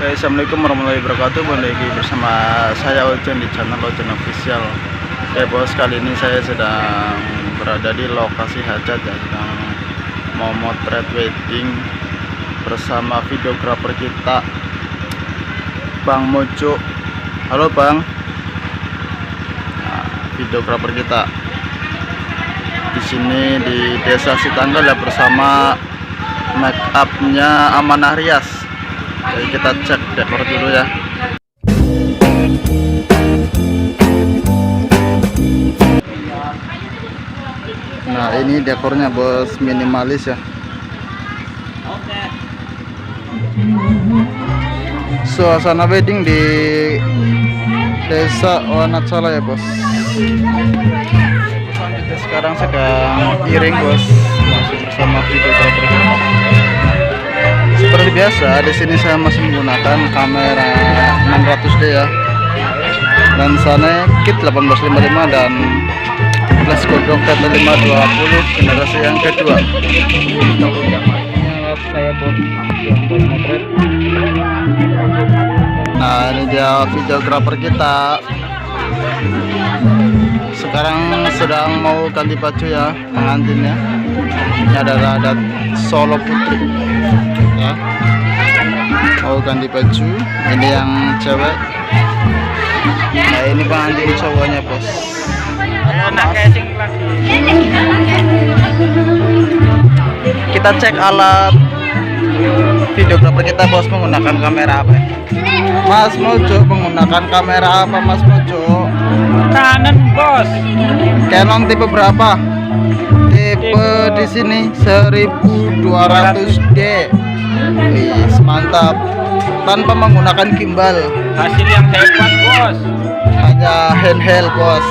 Assalamualaikum warahmatullahi wabarakatuh. Kembali lagi bersama saya Ojan di channel Ojan Official. Oke bos, kali ini saya sedang berada di lokasi hajat ya, sedang mau motret wedding bersama videografer kita Bang Mojo. Halo Bang. Nah, videografer kita di sini di Desa Sitanggal ya, bersama make upnya Amanah Rias. Jadi kita cek dekor dulu ya. Nah ini dekornya bos, minimalis ya. Suasana wedding di Desa Wanatsala ya bos. Kita sekarang sedang iring bos, masih bersama videografer. Seperti biasa, di sini saya masih menggunakan kamera 600D ya, dan sana kit 1855 dan flash kodok T520 generasi yang kedua. Nah ini dia videografer kita. Sekarang sedang mau ganti baju ya pengantinnya. Ini adalah adat Solo Putri ya. Mau ganti baju. Ini yang cewek. Nah ini pengantin cowoknya bos. Kita cek alat videografer kita bos, menggunakan kamera apa ya? Mas Mojo menggunakan kamera apa Mas Mojo? Canon bos. Canon tipe berapa? Tipe di sini 1200D. Wih, mantap. Tanpa menggunakan gimbal. Hasil yang hebat bos. Hanya handheld bos.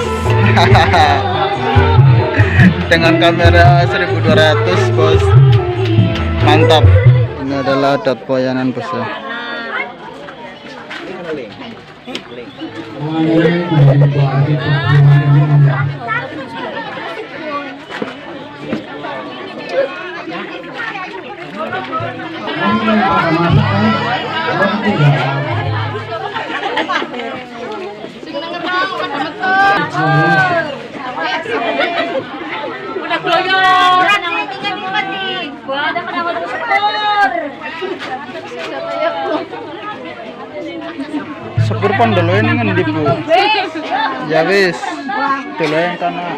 Dengan kamera 1200 bos. Mantap. Ini adalah adat Poyanan bos ya. Udah keluyuran yang tinggal di mati. Ada kenapa Sepur pun dulu ini kan di bu. Ya wis, dulu yang tanah.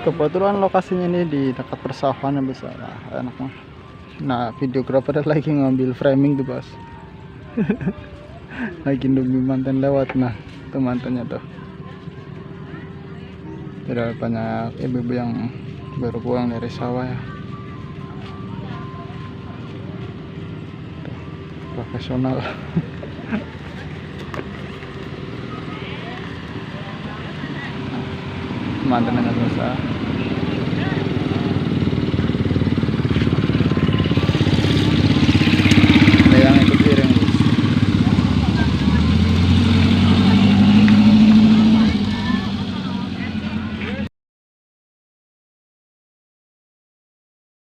Kebetulan lokasinya ini di dekat persawahan yang besar, enak mah. Nah videografer lagi ngambil framing tuh bos. Lagi nunggu mantan lewat. Nah itu mantannya tuh. Tidak banyak ibu-ibu yang baru pulang dari sawah ya. Tuh, profesional. Mantannya besar.